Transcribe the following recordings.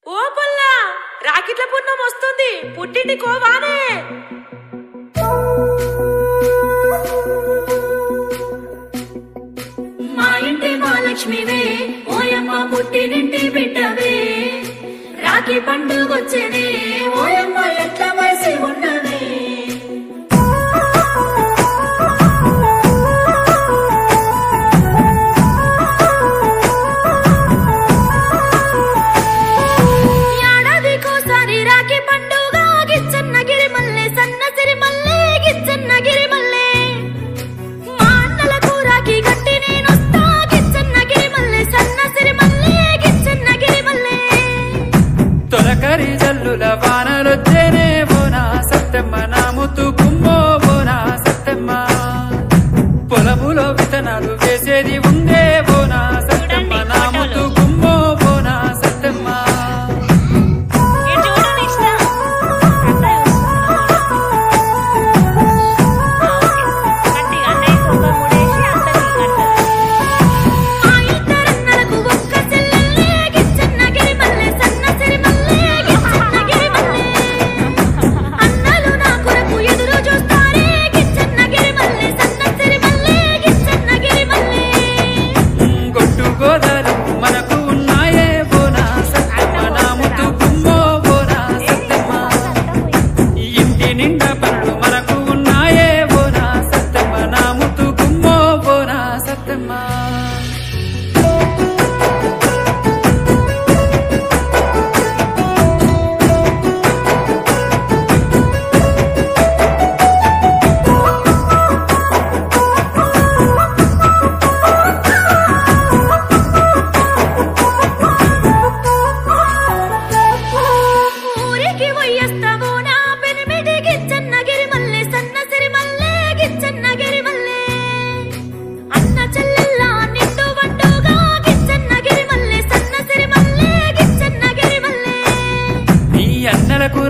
ఓ పుల్లా రాకిట్ల పుణ్యం వస్తుంది పుట్టింటి కోవానే మా ఇంటి మహాలక్ష్మివే ఓయమ్మ పుట్టినింటి బిడ్డవే రాఖీ పండుగొచ్చేనే ఓయమ్మ ఎట్లా వయసి ఉన్నవే తొలకరి జల్లుల వానలొచ్చేనే బోనా సత్తెమ్మ నా ముత్తు కుమ్మో బోనా సత్తెమ్మ పొలములో విత్తనాలు వేసేది ఉందే బోనా సత్తెమ్మ నా ముత్తు కుమ్మో బోనా సత్తెమ్మ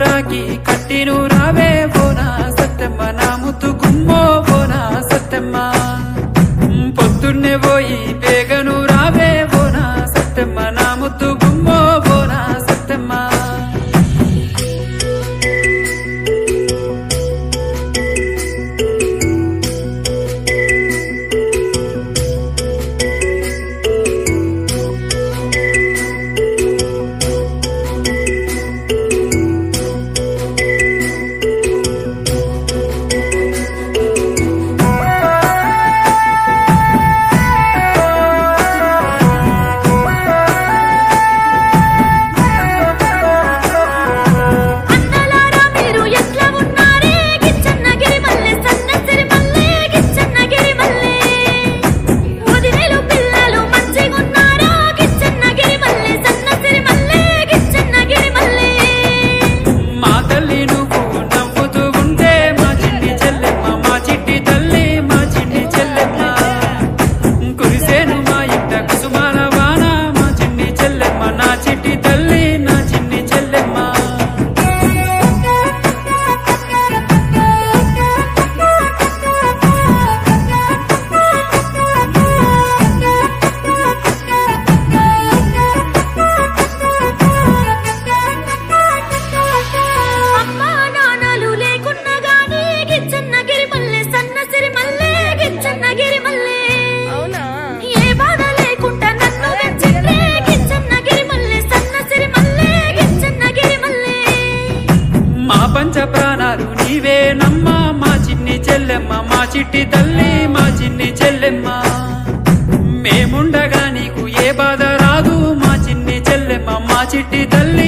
రాఖీ కట్టిను రావే బోనా సత్తెమ్మ నా ముత్తు కుమ్మో బోనా సత్తెమ్మ పొద్దున్నే పోయి బేగను రావే బోనా సత్తెమ్మ నా ముత్తు కుమ్మో బోనా సత్తెమ్మ పంచ ప్రాణాలు నీవే నమ్మ మా చిన్ని చెల్లెమ్మ మా చిట్టి తల్లి మా చిన్ని చెల్లెమ్మ మేముండగా నీకు ఏ బాధ రాదు మా చిన్ని చెల్లెమ్మ మా చిట్టి తల్లి